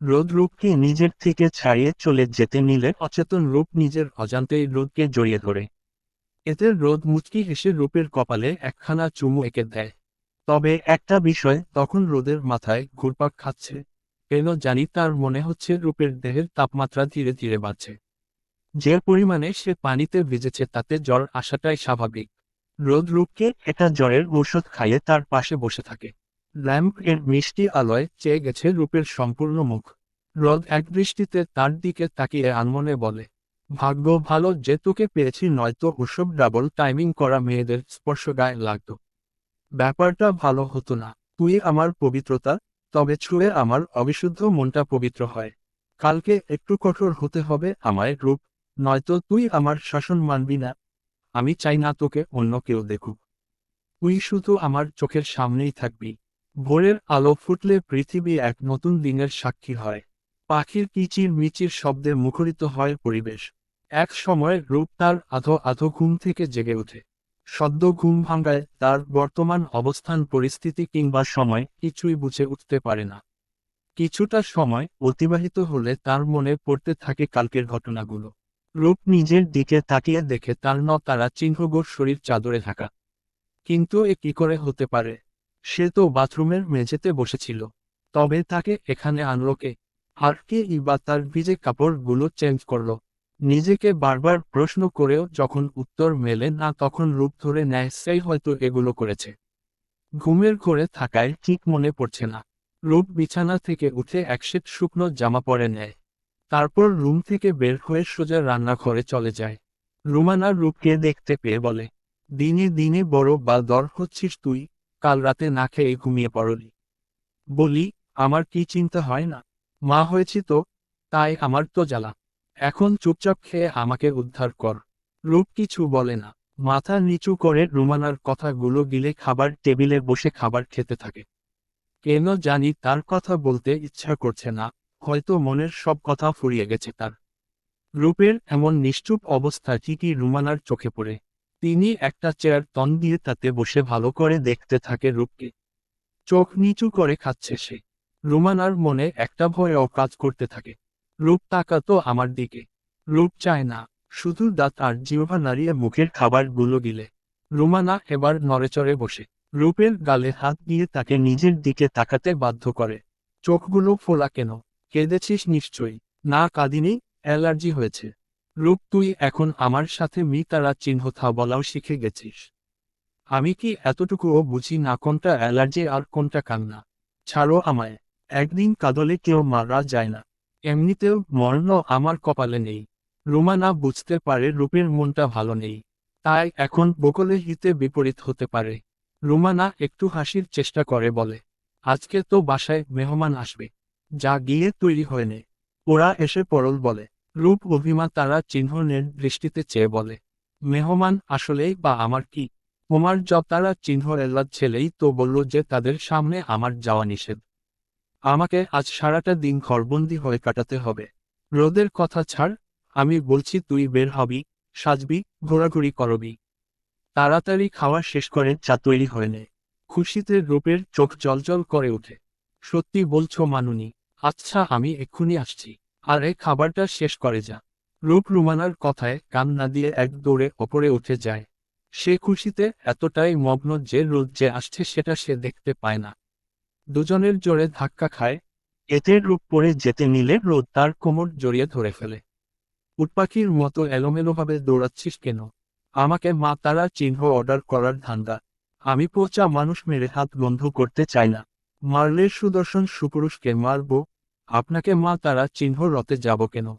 রোদ রূপকে নিজের থেকে ছাড়িয়ে চলে যেতে নিলে অচেতন রূপ নিজের অজান্তেই রোদকে জড়িয়ে ধরে। এতে রোদ মুচকি হেসে রূপের কপালে একখানা চুমু এঁকে দেয়। তবে একটা বিষয় তখন রোদের মাথায় ঘুরপাক খাচ্ছে। কেন জানি তার মনে হচ্ছে রূপের দেহের তাপমাত্রা ধীরে ধীরে বাড়ছে। যে পরিমাণে সে পানিতে ভিজেছে তাতে জ্বর আসাটাই স্বাভাবিক। রোদ রূপকে একটা জ্বরের ঔষধ খাইয়ে তার পাশে বসে থাকে। ল্যাম্প এর মিষ্টি আলোয় চেয়ে গেছে রূপের সম্পূর্ণ মুখ। রোদ একদৃষ্টিতে তার দিকে তাকিয়ে আনমনে বলে, ভাগ্য ভালো যে তোকে পেয়েছি, নয়তো ওসব ডাবল টাইমিং করা মেয়েদের স্পর্শ গায়ে লাগতো। ব্যাপারটা ভালো হতো না। তুই আমার পবিত্রতা, তবে ছুঁয়ে আমার অবিশুদ্ধ মনটা পবিত্র হয়। কালকে একটু কঠোর হতে হবে আমায় রূপ, নয়তো তুই আমার শাসন মানবি না। আমি চাই না তোকে অন্য কেউ দেখুক। তুই শুধু আমার চোখের সামনেই থাকবি। ভোরের আলো ফুটলে পৃথিবী এক নতুন দিনের সাক্ষী হয়। পাখির কিচির মিচির শব্দে মুখরিত হয় পরিবেশ। এক সময় রূপ তার আধো আধো ঘুম থেকে জেগে ওঠে। সদ্য ঘুম ভাঙায় তার বর্তমান অবস্থান, পরিস্থিতি কিংবা সময় কিছুই বুঝে উঠতে পারে না। কিছুটা সময় অতিবাহিত হলে তার মনে পড়তে থাকে কালকের ঘটনাগুলো। রূপ নিজের দিকে তাকিয়ে দেখে তার তারা চিহ্নগোর শরীর চাদরে ঢাকা। কিন্তু এ কি করে হতে পারে? সে তো বাথরুমের মেঝেতে বসেছিল। তবে তাকে এখানে আনলো কে? আর কে বা তার ভিজে কাপড়গুলো চেঞ্জ করলো? নিজেকে বারবার প্রশ্ন করেও যখন উত্তর মেলে না তখন রূপ ধরে নেয় সেই হয়তো এগুলো করেছে। ঘুমের ঘোরে থাকায় ঠিক মনে পড়ছে না। রূপ বিছানা থেকে উঠে এক সেট শুকনো জামা পরে নেয়। তারপর রুম থেকে বের হয়ে সোজা রান্নাঘরে চলে যায়। রুমানা রূপকে দেখতে পেয়ে বলে, দিনে দিনে বড় বালদর হচ্ছিস তুই, কাল রাতে না খেয়ে ঘুমিয়ে পড়লি। বলি, আমার কি চিন্তা হয় না? মা হয়েছি তো, তাই আমার তো জ্বালা। এখন চুপচাপ খেয়ে আমাকে উদ্ধার কর। রূপ কিছু বলে না। মাথা নিচু করে রুমানার কথাগুলো গিলে খাবার টেবিলে বসে খাবার খেতে থাকে। কেন জানি তার কথা বলতে ইচ্ছা করছে না, হয়তো মনের সব কথা ফুরিয়ে গেছে তার। রূপের এমন নিশ্চুপ অবস্থা ঠিকই রুমানার চোখে পড়ে। তিনি একটা চেয়ার টন দিয়ে তাতে বসে ভালো করে দেখতে থাকে রূপকে। চোখ নিচু করে খাচ্ছে সে। রুমানার মনে একটা ভয়ও কাজ করতে থাকে। রূপ তাকাতো আমার দিকে। রূপ চায় না, শুধু দাঁত আর জিহ্বা নাড়িয়ে মুখের খাবারগুলো গিলে। রুমানা এবার নড়েচড়ে বসে। রূপের গালে হাত দিয়ে তাকে নিজের দিকে তাকাতে বাধ্য করে। চোখগুলো ফোলা কেন? কেঁদেছিস নিশ্চয়ই। না কাঁদিনি, অ্যালার্জি হয়েছে। রূপ, তুই এখন আমার সাথে তারা চিহ্ন থা বলাও শিখে গেছিস। আমি কি এতটুকুও বুঝি না কোনটা অ্যালার্জি আর কোনটা কান্না? ছাড়ো আমায়। একদিন কাঁদলে কেউ মারা যায় না। এমনিতেও মরণ আমার কপালে নেই। রুমানা বুঝতে পারে রূপের মনটা ভালো নেই। তাই এখন বকলে হিতে বিপরীত হতে পারে। রুমানা একটু হাসির চেষ্টা করে বলে, আজকে তো বাসায় মেহমান আসবে। যা গিয়ে তৈরি হয়ে নে। ওরা এসে পড়ল বলে। রূপ অভিমা তারা চিহ্নের দৃষ্টিতে চেয়ে বলে, মেহমান আসলেই বা আমার কি? তোমার জব তারা চিহ্ন এল্লাদ ছেলেই তো বলল যে তাদের সামনে আমার যাওয়া নিষেধ। আমাকে আজ সারাটা দিন ঘরবন্দি হয়ে কাটাতে হবে। রোদের কথা ছাড়, আমি বলছি তুই বের হবি, সাজবি, ঘোরাঘুরি করবি। তাড়াতাড়ি খাওয়া শেষ করে চা তৈরি হয়ে নে। খুশিতে রূপের চোখ জলজল করে ওঠে। সত্যি বলছো মানুনি? আচ্ছা, আমি এক্ষুনি আসছি। আরে খাবারটা শেষ করে যা। রূপ রুমানার কথায় কান না দিয়ে এক দৌড়ে ওপরে উঠে যায়। সে খুশিতে এতটাই মগ্ন যে রোদ যে আসছে সেটা সে দেখতে পায় না। দুজনের জোরে ধাক্কা খায়। এতে রূপ পড়ে যেতে নিলে রোদ তার কোমর জড়িয়ে ধরে ফেলে। উটপাখির মতো এলোমেলোভাবে দৌড়াচ্ছিস কেন? আমাকে তারা চিহ্ন অর্ডার করার ধান্দা। আমি পচা মানুষ মেরে হাত বন্ধ করতে চাই না। মারলে সুদর্শন সুপুরুষকে মারব। আপনাকে তারা চিহ্ন রতে যাব কেন?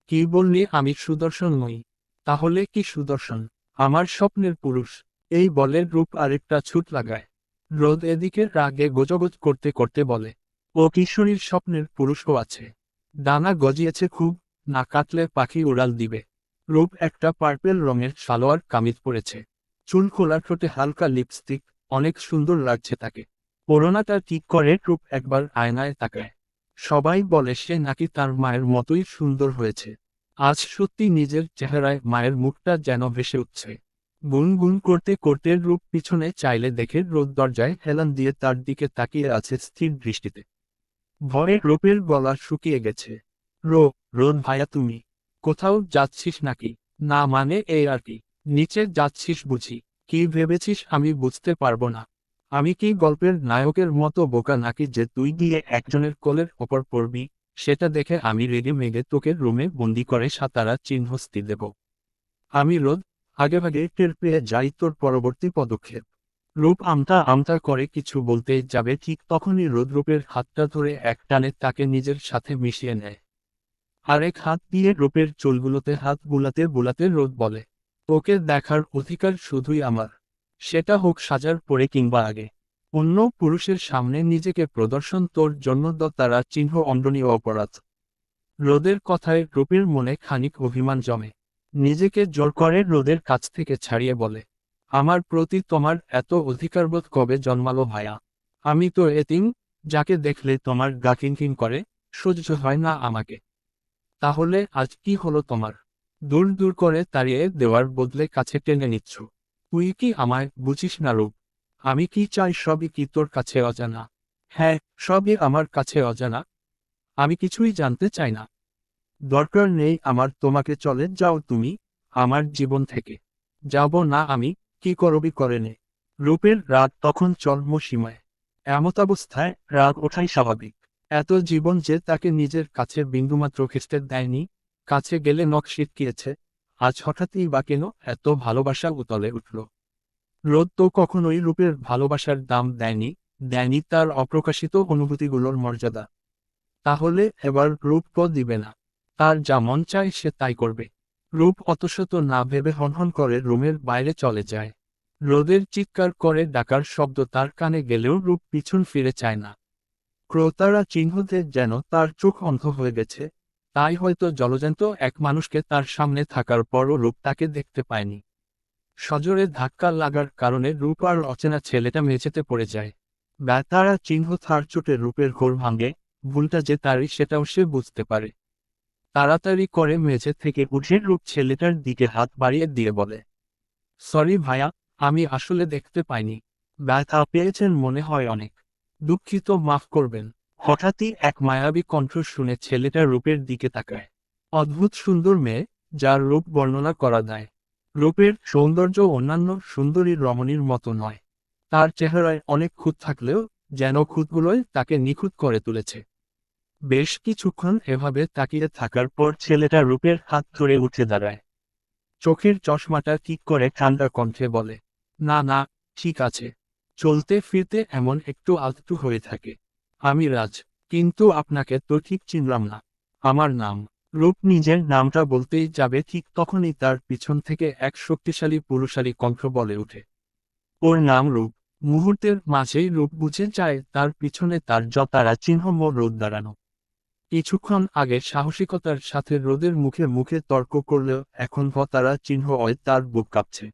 কি বললি আমি সুদর্শন নই? তাহলে কি সুদর্শন? আমার স্বপ্নের পুরুষ। এই বলে রূপ আরেকটা ছুট লাগায়। রোদ এদিকে রাগে গোজগোজ করতে করতে বলে, ও কিশোরীর স্বপ্নের পুরুষও আছে। ডানা গজিয়েছে খুব, না কাটলে পাখি উড়াল দিবে। রূপ একটা পার্পেল রঙের সালোয়ার কামিজ পরেছে। চুল খোলা, ঠোঁটে হালকা লিপস্টিক, অনেক সুন্দর লাগছে তাকে। ওড়নাটা ঠিক করে রূপ একবার আয়নায় তাকায়। সবাই বলে সে নাকি তার মায়ের মতোই সুন্দর হয়েছে। আজ সত্যি নিজের চেহারায় মায়ের মুখটা যেন ভেসে উঠছে। গুনগুন করতে করতে রূপ পিছনে চাইলে দেখে রোদ দরজায় হেলান দিয়ে তার দিকে তাকিয়ে আছে স্থির দৃষ্টিতে। ভয়ে রূপের গলা শুকিয়ে গেছে। রোদ ভাইয়া, তুমি কোথাও যাচ্ছিস নাকি? না মানে এই আর কি। নিচে যাচ্ছিস বুঝি? কি ভেবেছিস আমি বুঝতে পারবো না? আমি কি গল্পের নায়কের মতো বোকা নাকি যে তুই গিয়ে একজনের কোলের ওপর পড়বি, সেটা দেখে আমি রেগে মেগে তোকে রুমে বন্দি করে সাতারা চিহ্নস্তি দেব? আমি রোদ, আগেভাগে টের পেয়ে যাই তোর পরবর্তী পদক্ষেপ। রূপ আমতা আমতা করে কিছু বলতে যাবে, ঠিক তখনই রোদ রূপের হাতটা ধরে এক টানে তাকে নিজের সাথে মিশিয়ে নেয়। আরেক হাত দিয়ে রূপের চুলগুলোতে হাত বুলাতে বুলাতে রোদ বলে, তোকে দেখার অধিকার শুধুই আমার। সেটা হোক সাজার পরে কিংবা আগে। অন্য পুরুষের সামনে নিজেকে প্রদর্শন তোর জন্য তারা চিহ্ন অন্ডনীয় অপরাধ। রোদের কথায় রূপের মনে খানিক অভিমান জমে। নিজেকে জোর করে রোদের কাছ থেকে ছাড়িয়ে বলে, আমার প্রতি তোমার এত অধিকারবোধ কবে জন্মালো ভায়া? আমি তো এতিম, যাকে দেখলে তোমার গা কিনকিন করে, সহ্য হয় না আমাকে। তাহলে আজ কি হলো তোমার? দূর দূর করে তাড়িয়ে দেওয়ার বদলে কাছে টেনে নিচ্ছ। তুই কি আমায় বুঝিস না রূপ? আমি কি চাই সবই কি তোর কাছে অজানা? হ্যাঁ, সবই আমার কাছে অজানা। আমি কিছুই জানতে চাই না। দরকার নেই আমার তোমাকে, চলে যাও তুমি আমার জীবন থেকে। যাব না আমি, কি করবি করে নে। রূপের রাগ তখন চরমসীমায়। এমতাবস্থায় রাগ ওঠাই স্বাভাবিক। এত জীবন যে তাকে নিজের কাছে বিন্দুমাত্র খেসতে দেয়নি, কাছে গেলে নখ সিটকিয়েছে, আজ হঠাৎই বা কেন এত ভালোবাসা উতলে উঠল? রোদ তো কখনোই রূপের ভালোবাসার দাম দেয়নি, দেয়নি তার অপ্রকাশিত অনুভূতিগুলোর মর্যাদা। তাহলে এবার রূপ দিবে না? তার যা মন চায় সে তাই করবে। রূপ অতশত না ভেবে হনহন করে রুমের বাইরে চলে যায়। রোদের চিৎকার করে ডাকার শব্দ তার কানে গেলেও রূপ পিছন ফিরে চায় না। ক্রেতারা চিহ্নতে যেন তার চোখ অন্ধ হয়ে গেছে, তাই হয়তো জলজ্যান্ত এক মানুষকে তার সামনে থাকার পরও রূপ তাকে দেখতে পায়নি। সজোরে ধাক্কা লাগার কারণে রূপ আর অচেনা ছেলেটা মেঝেতে পড়ে যায়। ব্যথারা চিহ্ন তার চোটে রূপের ঘোর ভাঙে, ভুলটা যে তারই সেটাও সে বুঝতে পারে। তাড়াতাড়ি করে মেঝে থেকে উঠে রূপ ছেলেটার দিকে হাত বাড়িয়ে দিয়ে বলে, সরি ভাইয়া, আমি আসলে দেখতে পাইনি। ব্যথা পেয়েছেন মনে হয় অনেক। দুঃখিত, মাফ করবেন। হঠাৎই এক মায়াবী কণ্ঠ শুনে ছেলেটা রূপের দিকে তাকায়। অদ্ভুত সুন্দর মেয়ে, যার রূপ বর্ণনা করা যায়। রূপের সৌন্দর্য অন্যান্য সুন্দরী রমণীর মতো নয়। তার চেহারায় অনেক খুঁত থাকলেও যেন খুঁতগুলোই তাকে নিখুঁত করে তুলেছে। বেশ কিছুক্ষণ এভাবে তাকিয়ে থাকার পর ছেলেটা রূপের হাত ধরে উঠে দাঁড়ায়। চোখের চশমাটা ঠিক করে ঠান্ডা কণ্ঠে বলে, না না, ঠিক আছে। চলতে ফিরতে এমন একটু আলতু হয়ে থাকে। আমি রাজ, কিন্তু আপনাকে তো ঠিক চিনলাম না। আমার নাম। রূপ নিজের নামটা বলতেই যাবে, ঠিক তখনই তার পিছন থেকে এক শক্তিশালী পুরুষালী কণ্ঠ বলে ওঠে, ওর নাম রূপ। মুহূর্তের মাঝেই রূপ বুঝে যায় তার পিছনে তার জতারা চিহ্ন রোদ দাঁড়ানো। কিছুক্ষণ আগে সাহসিকতার সাথে রোদের মুখে মুখে তর্ক করলেও এখন তারা চিহ্ন তার বুক কাঁপছে।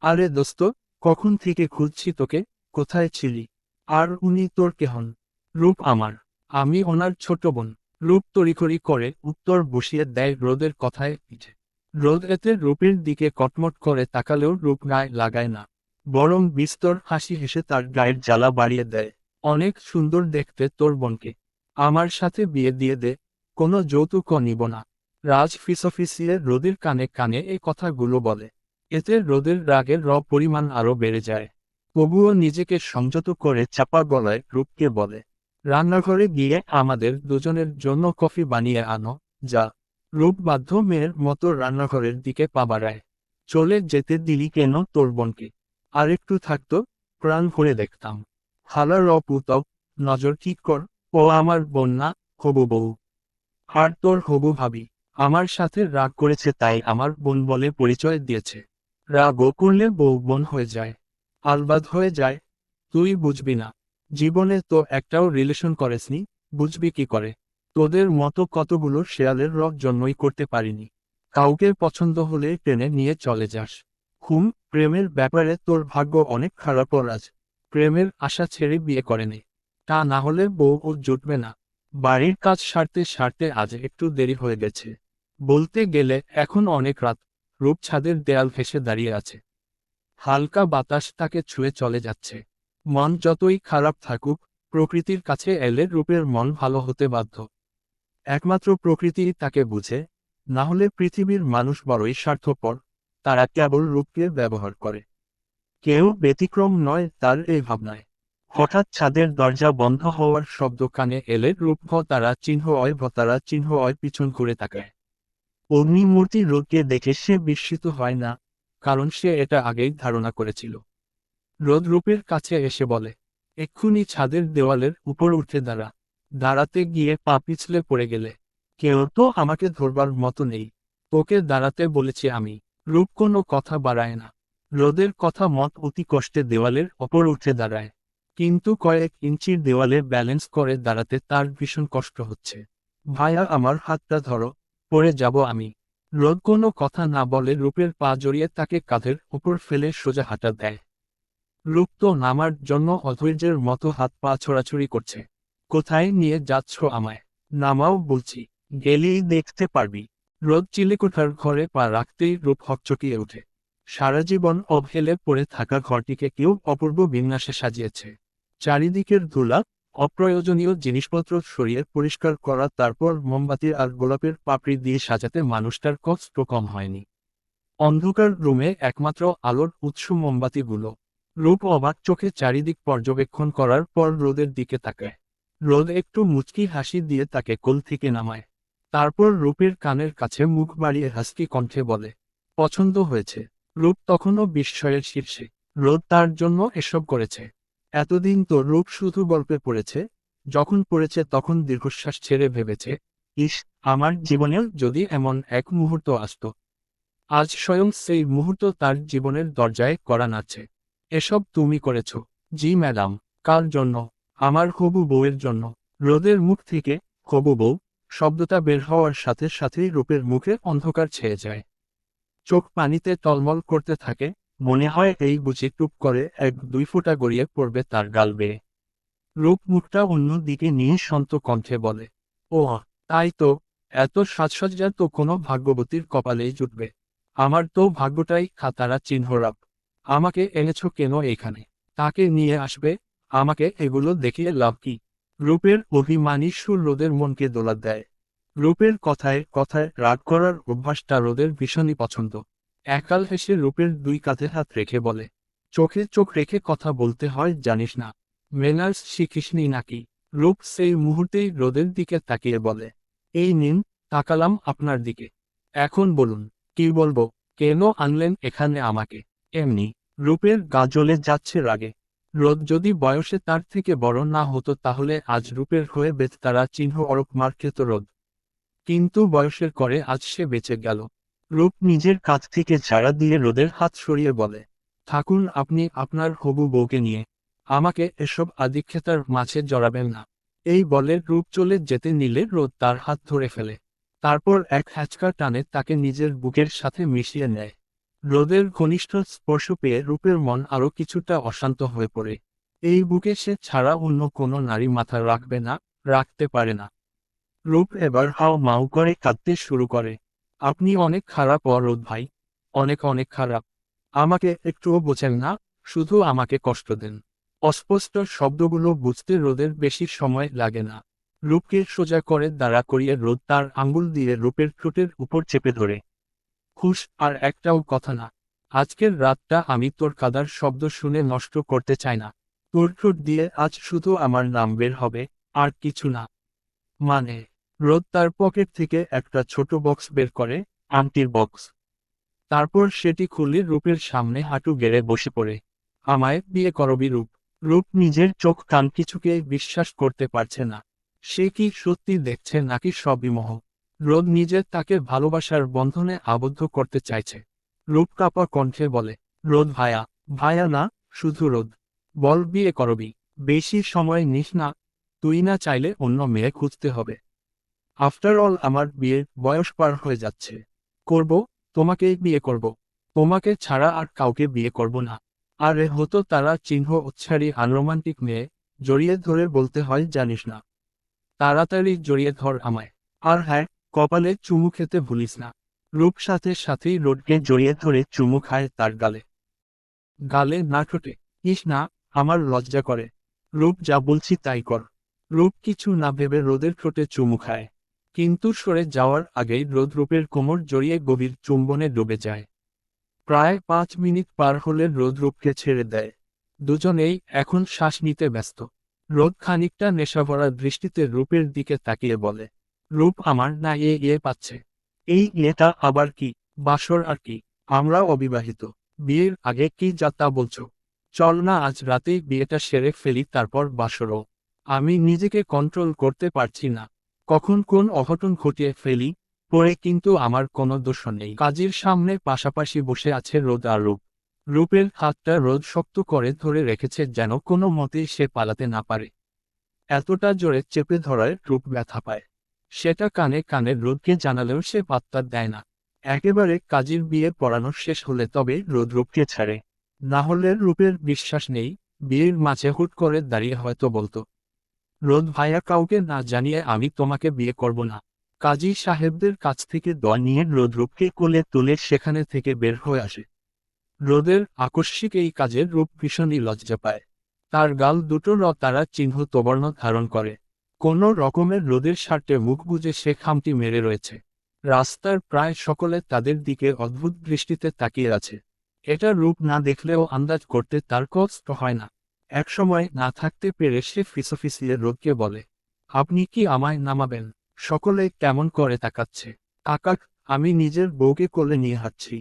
আরে দোস্ত, কখন থেকে খুঁজছি তোকে, কোথায় ছিলি? আর উনি তোর কে হন? রূপ আমার। আমি ওনার ছোট বোন। রূপ তড়িঘড়ি করে উত্তর বসিয়ে দেয় রোদের কথায় পিঠে। রোদ এতে রূপের দিকে কটমট করে তাকালেও রূপ গায়ে লাগায় না, বরং বিস্তর হাসি হেসে তার গায়ের জ্বালা বাড়িয়ে দেয়। অনেক সুন্দর দেখতে তোর বোনকে। আমার সাথে বিয়ে দিয়ে দে, কোনো যৌতুক নিব না। রাজ ফিসফিসিয়ে রোদের কানে কানে এই কথাগুলো বলে। এতে রোদের রাগের পরিমাণ আরও বেড়ে যায়। তবুও নিজেকে সংযত করে চাপা গলায় রূপকে বলে, রান্নাঘরে গিয়ে আমাদের দুজনের জন্য কফি বানিয়ে আনো, যা। রূপ বাধ্য মেয়ের মতো রান্নাঘরের দিকে পা বাড়ায়। চলে যেতে দিলি কেন তোর বোনকে? আরেকটু থাকতো, প্রাণ ভরে দেখতাম। হালার পুতক, নজর ঠিক কর, ও আমার বোন না, হবু বউ। আর তোর হবু ভাবি আমার সাথে রাগ করেছে তাই আমার বোন বলে পরিচয় দিয়েছে। রাগও করলে বউ বোন হয়ে যায়, আলবাদ হয়ে যায়। তুই বুঝবি না, জীবনে তো একটাও রিলেশন করেসনি, বুঝবি কি করে? তোদের মতো কতগুলো শেয়ালের জন্যই করতে পারিনি। কাউকে পছন্দ হলে টেনে নিয়ে চলে যাস। প্রেমের ব্যাপারে তোর ভাগ্য অনেক খারাপ রাজ। প্রেমের আশা ছেড়ে বিয়ে করেনি, তা না হলে বউ ও জুটবে না। বাড়ির কাজ সারতে সারতে আজ একটু দেরি হয়ে গেছে। বলতে গেলে এখন অনেক রাত। রূপ ছাদের দেয়াল ঘেঁষে দাঁড়িয়ে আছে। হালকা বাতাস তাকে ছুঁয়ে চলে যাচ্ছে। মন যতই খারাপ থাকুক, প্রকৃতির কাছে এলে রূপের মন ভালো হতে বাধ্য। একমাত্র প্রকৃতিই তাকে বুঝে, না হলে পৃথিবীর মানুষ বড়ই স্বার্থপর, তারা কেবল রূপকে ব্যবহার করে। কেউ ব্যতিক্রম নয় তার এই ভাবনায়। হঠাৎ ছাদের দরজা বন্ধ হওয়ার শব্দ কানে এলে রূপ তারা চিহ্ন অয় তারা চিহ্ন অয় পিছন ঘুরে তাকায়। অগ্নিমূর্তি রোদকে দেখে সে বিস্মিত হয় না, কারণ সে এটা আগেই ধারণা করেছিল। রোদ রূপের কাছে এসে বলে, এক্ষুনি ছাদের দেওয়ালের উপর উঠে দাঁড়া। দাঁড়াতে গিয়ে পা পিছলে পড়ে গেলে। কেউ তো আমাকে ধরবার মতো নেই, তোকে দাঁড়াতে বলেছি আমি। রূপ কোনো কথা বাড়ায় না। রোদের কথা মত অতি কষ্টে দেওয়ালের ওপর উঠে দাঁড়ায়, কিন্তু কয়েক ইঞ্চির দেওয়ালে ব্যালেন্স করে দাঁড়াতে তার ভীষণ কষ্ট হচ্ছে। ভাইয়া আমার হাতটা ধরো, পড়ে যাব আমি। রোদ কোনো কথা না বলে রূপের পা জড়িয়ে তাকে কাঁধের উপর ফেলে সোজা হাঁটা দেয়। রূপ তো নামার জন্য অধৈর্যের মতো হাত পা ছোড়াছুড়ি করছে। কোথায় নিয়ে যাচ্ছ আমায়? নামাও বলছি, গেলেই দেখতে পারবি। রোদ চিলেকোঠার ঘরে পা রাখতেই রূপ হকচকিয়ে ওঠে। সারা জীবন অবহেলে পড়ে থাকা ঘরটিকে কেউ অপূর্ব বিন্যাসে সাজিয়েছে। চারিদিকের ধুলা, অপ্রয়োজনীয় জিনিসপত্র সরিয়ে পরিষ্কার করা, তারপর মোমবাতি আর গোলাপের পাপড়ি দিয়ে সাজাতে মানুষটার কষ্ট কম হয়নি। অন্ধকার রুমে একমাত্র আলোর উৎস মোমবাতিগুলো। রূপ অবাক চোখে চারিদিক পর্যবেক্ষণ করার পর রোদের দিকে তাকায়। রোদ একটু মুচকি হাসি দিয়ে তাকে কোল থেকে নামায়। তারপর রূপের কানের কাছে মুখ বাড়িয়ে হাসকি কণ্ঠে বলে, পছন্দ হয়েছে। রূপ তখনও বিস্ময়ের শীর্ষে। রোদ তার জন্য এসব করেছে। এতদিন তো রূপ শুধু গল্পে পড়েছে, যখন পড়েছে তখন দীর্ঘশ্বাস ছেড়ে ভেবেছে, ইস, আমার জীবনেও যদি এমন এক মুহূর্ত আসত। আজ স্বয়ং সেই মুহূর্ত তার জীবনের দরজায় কড়া নাড়ছে। এসব তুমি করেছ? জি ম্যাডাম। কার জন্য? আমার হবু বউয়ের জন্য। রোদের মুখ থেকে হবু বউ শব্দটা বের হওয়ার সাথে সাথেই রূপের মুখে অন্ধকার ছেয়ে যায়। চোখ পানিতে টলমল করতে থাকে, মনে হয় এই বুঝি টুপ করে 1-2 ফোঁটা গড়িয়ে পড়বে তার গাল বেয়ে। রূপ মুখটা অন্য দিকে নিয়ে শান্ত কণ্ঠে বলে, ও তাই তো, এত সাজসজ্জা তো কোনো ভাগ্যবতীর কপালেই জুটবে। আমার তো ভাগ্যটাই খাতারা চিহ্নরাপ। আমাকে এনেছো কেন এখানে? তাকে নিয়ে আসবে, আমাকে এগুলো দেখিয়ে লাভ কি? রূপের অভিমানী সুর রোদের মনকে দোলা দেয়। রূপের কথায় কথায় রাগ করার অভ্যাসটা রোদের ভীষণই পছন্দ। এককাল হেসে রূপের 2 কাঁধে হাত রেখে বলে, চোখে চোখ রেখে কথা বলতে হয় জানিস না? ম্যানার্স শিখিসনি নাকি? রূপ সেই মুহূর্তেই রোদের দিকে তাকিয়ে বলে, এই নিন, তাকালাম আপনার দিকে। এখন বলুন, কি বলবো? কেন আনলেন এখানে আমাকে? এমনি। রূপের গা জ্বলে যাচ্ছে রাগে। রোদ যদি বয়সে তার থেকে বড় না হতো তাহলে আজ রূপের হয়ে বেতারা চিহ্ন অরপ মার খেত রোদ। কিন্তু বয়সের করে আজ সে বেঁচে গেল। রূপ নিজের কাছ থেকে ঝাড়া দিয়ে রোদের হাত সরিয়ে বলে, থাকুন আপনি আপনার হবু বউকে নিয়ে, আমাকে এসব আদিক্ষেতার মাঝে জড়াবেন না। এই বলে রূপ চলে যেতে নিলে রোদ তার হাত ধরে ফেলে। তারপর এক হ্যাচকা টানে তাকে নিজের বুকের সাথে মিশিয়ে নেয়। রোদের ঘনিষ্ঠ স্পর্শ পেয়ে রূপের মন আরও কিছুটা অশান্ত হয়ে পড়ে। এই বুকে সে ছাড়া অন্য কোনো নারী মাথা রাখবে না, রাখতে পারে না। রূপ এবার হাও মাউ করে কাঁদতে শুরু করে। আপনি অনেক খারাপ রোদ ভাই, অনেক অনেক খারাপ। আমাকে একটুও বোঝেন না, শুধু আমাকে কষ্ট দেন। অস্পষ্ট শব্দগুলো বুঝতে রোদের বেশি সময় লাগে না। রূপকে সোজা করে দাঁড়া করিয়ে রোদ তার আঙ্গুল দিয়ে রূপের ঠোঁটের উপর চেপে ধরে। খুশ, আর একটাও কথা না। আজকের রাতটা আমি তোর কাদার শব্দ শুনে নষ্ট করতে চাই না। তোর ঠোঁট দিয়ে আজ শুধু আমার নাম বের হবে, আর কিছু না। মানে? রোদ তার পকেট থেকে একটা ছোট বক্স বের করে, আংটির বক্স। তারপর সেটি খুলে রূপের সামনে হাঁটু গেড়ে বসে পড়ে। আমায় বিয়ে করবি রূপ? রূপ নিজের চোখ কান কিছুকে বিশ্বাস করতে পারছে না। সে কি সত্যি দেখছে নাকি সবই মোহ? রোদ নিজে তাকে ভালোবাসার বন্ধনে আবদ্ধ করতে চাইছে। রূপ কাঁপা কণ্ঠে বলে, রোদ ভায়া। ভায়া না, শুধু রোদ। বল বিয়ে করবি? বেশি সময় নিস না, তুই না চাইলে অন্য মেয়ে খুঁজতে হবে। আফটার অল আমার বিয়ের বয়স পার হয়ে যাচ্ছে। করব, তোমাকেই বিয়ে করব। তোমাকে ছাড়া আর কাউকে বিয়ে করব না। আরে হতো তারা চিহ্ন উচ্ছারী আনরোমান্টিক মেয়ে, জড়িয়ে ধরে বলতে হয় জানিস না। তাড়াতাড়ি জড়িয়ে ধর আমায়। আর হ্যাঁ, কপালে চুমু খেতে ভুলিস না। রূপ সাথে সাথেই রোদকে জড়িয়ে ধরে চুমু খায় তার গালে। গালে না ঠোঁটে। ইস না, আমার লজ্জা করে। রূপ যা বলছি তাই কর। রূপ কিছু না ভেবে রোদের ঠোঁটে চুমু খায়, কিন্তু সরে যাওয়ার আগেই রোদ রূপের কোমর জড়িয়ে গভীর চুম্বনে ডুবে যায়। প্রায় 5 মিনিট পার হলে রোদ রূপকে ছেড়ে দেয়। দুজনেই এখন শ্বাস নিতে ব্যস্ত। রোদ খানিকটা নেশাভরা দৃষ্টিতে রূপের দিকে তাকিয়ে বলে, রূপ আমার না ইয়ে পাচ্ছে। এই ইয়েটা আবার কি? বাসর আর কি? আমরা অবিবাহিত। বিয়ের আগে কি যা তা বলছো? চল না আজ রাতেই বিয়েটা সেরে ফেলি, তারপর বাসরও। আমি নিজেকে কন্ট্রোল করতে পারছি না, কখন কোন অঘটন ঘটিয়ে ফেলি। পরে কিন্তু আমার কোনো দোষ নেই। কাজীর সামনে পাশাপাশি বসে আছে রোদ আর রূপ। রূপের হাতটা রোদ শক্ত করে ধরে রেখেছে যেন কোনো মতেই সে পালাতে না পারে। এতটা জোরে চেপে ধরায় রূপ ব্যথা পায়। সেটা কানে কানে রোদকে জানালেও সে পাত্তা দেয় না। একেবারে কাজীর বিয়ে পড়ানো শেষ হলে তবে রোদ রূপকে ছাড়ে। না হলে রূপের বিশ্বাস নেই, বিয়ের মাঝে হুট করে দাঁড়িয়ে হয়তো বলতো, রোদ ভাইয়া কাউকে না জানিয়ে আমি তোমাকে বিয়ে করব না। কাজী সাহেবদের কাছ থেকে দোয়া নিয়ে রোদ রূপকে কোলে তুলে সেখানে থেকে বের হয়ে আসে। রোদের আকস্মিক এই কাজের রূপ ভীষণই লজ্জা পায়। তার গাল দুটোর তারা চিহ্ন তোবর্ণ ধারণ করে। কোনো রকমের রোদের স্বার্থে মুখ বুজে সে খামটি মেরে রয়েছে। রাস্তার প্রায় সকলে তাদের দিকে অদ্ভুত দৃষ্টিতে তাকিয়ে আছে। এটা রূপ না দেখলেও আন্দাজ করতে তার কষ্ট হয় না। একসময় না থাকতে পেরে সে ফিসফিসিয়ে রোদকে বলে, আপনি কি আমায় নামাবেন? সকলে কেমন করে তাকাচ্ছে। কাকাক, আমি নিজের বউকে কোলে নিয়ে হাঁটছি,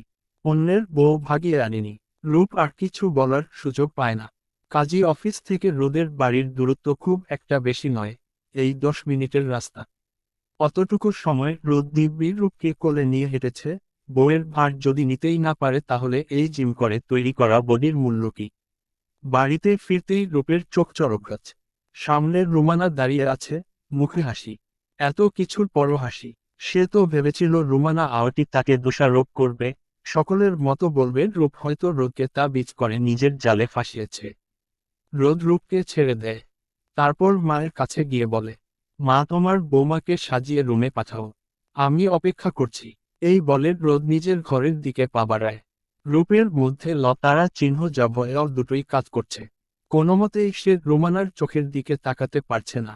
অন্যের বউ ভাগিয়ে আনিনি। রূপ আর কিছু বলার সুযোগ পায় না। কাজী অফিস থেকে রোদের বাড়ির দূরত্ব খুব একটা বেশি নয়, এই 10 মিনিটের রাস্তা। অতটুকু সময় রোদ দিব্যি রূপকে কোলে নিয়ে হেঁটেছে। বউয়ের ভার যদি নিতেই না পারে তাহলে এই জিম করে তৈরি করা বডির মূল্য কি? বাড়িতে ফিরতেই রূপের চোখ চড়কগাছ। সামনে রুমানা দাঁড়িয়ে আছে, মুখে হাসি। এত কিছুর পরও হাসি। সে তো ভেবেছিল রুমানা আওয়াটি তাকে দোষারোপ করবে, সকলের মতো বলবে রূপ হয়তো রোদকে তা বীজ করে নিজের জালে ফাঁসিয়েছে। রোদ রূপকে ছেড়ে দেয়। তারপর মায়ের কাছে গিয়ে বলে, মা তোমার বৌমাকে সাজিয়ে রুমে পাঠাও, আমি অপেক্ষা করছি। এই বলে রোদ নিজের ঘরের দিকে পা বাড়ায়। রূপের মধ্যে লতারা চিহ্ন যা ভয়ও দুটোই কাজ করছে। কোনোমতেই সে রুমানার চোখের দিকে তাকাতে পারছে না।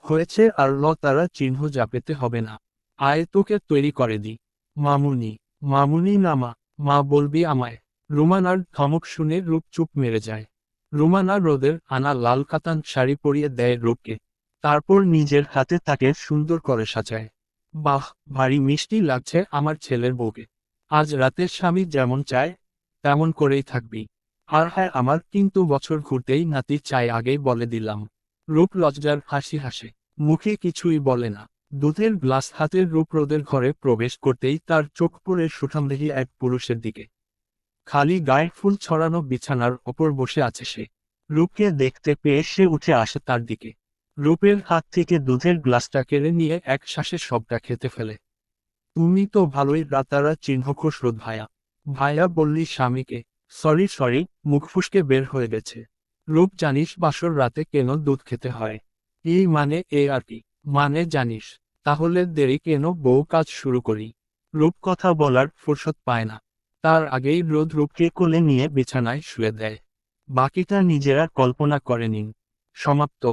হয়েছে আর লতারা চিহ্ন যা পেতে হবে না। আয় তোকে তৈরি করে দি। মামুনি, মামুনি না মা, মা বলবি আমায়। রুমানার ধমক শুনে রূপ চুপ মেরে যায়। রুমানা রোদের আনা লাল কাতান শাড়ি পরিয়ে দেয় রূপকে। তারপর নিজের হাতে তাকে সুন্দর করে সাজায়। বাহ, ভারী মিষ্টি লাগছে আমার ছেলের বউকে। আজ রাতের স্বামী যেমন চায় তেমন করেই থাকবি। আর হ্যাঁ, আমার কিন্তু বছর ঘুরতেই নাতি চাই, আগেই বলে দিলাম। রূপ লজ্জার হাসি হাসে, মুখে কিছুই বলে না। দুধের গ্লাস হাতের রূপ রোদের ঘরে প্রবেশ করতেই তার চোখ পড়ে সুঠামদেহী এক পুরুষের দিকে। খালি গায়ে ফুল ছড়ানো বিছানার ওপর বসে আছে সে। রূপকে দেখতে পেয়ে সে উঠে আসে তার দিকে। রূপের হাত থেকে দুধের গ্লাসটা কেড়ে নিয়ে এক শ্বাসে সবটা খেতে ফেলে। তুমি তো ভালোই রাতারা চিহ্নখোশ রোদ ভায়া। ভায়া বললি স্বামীকে? সরি সরি, মুখ ফুসকে বের হয়ে গেছে। রূপ জানিস বাসর রাতে কেন দুধ খেতে হয়? এই মানে এ আর কি? মানে জানিস? তাহলে দেরি কেন, বউ কাজ শুরু করি। রূপ কথা বলার ফুরসত পায় না। তার আগেই রোদ রূপকে কোলে নিয়ে বিছানায় শুয়ে দেয়। বাকিটা নিজেরা কল্পনা করে নিন। সমাপ্ত।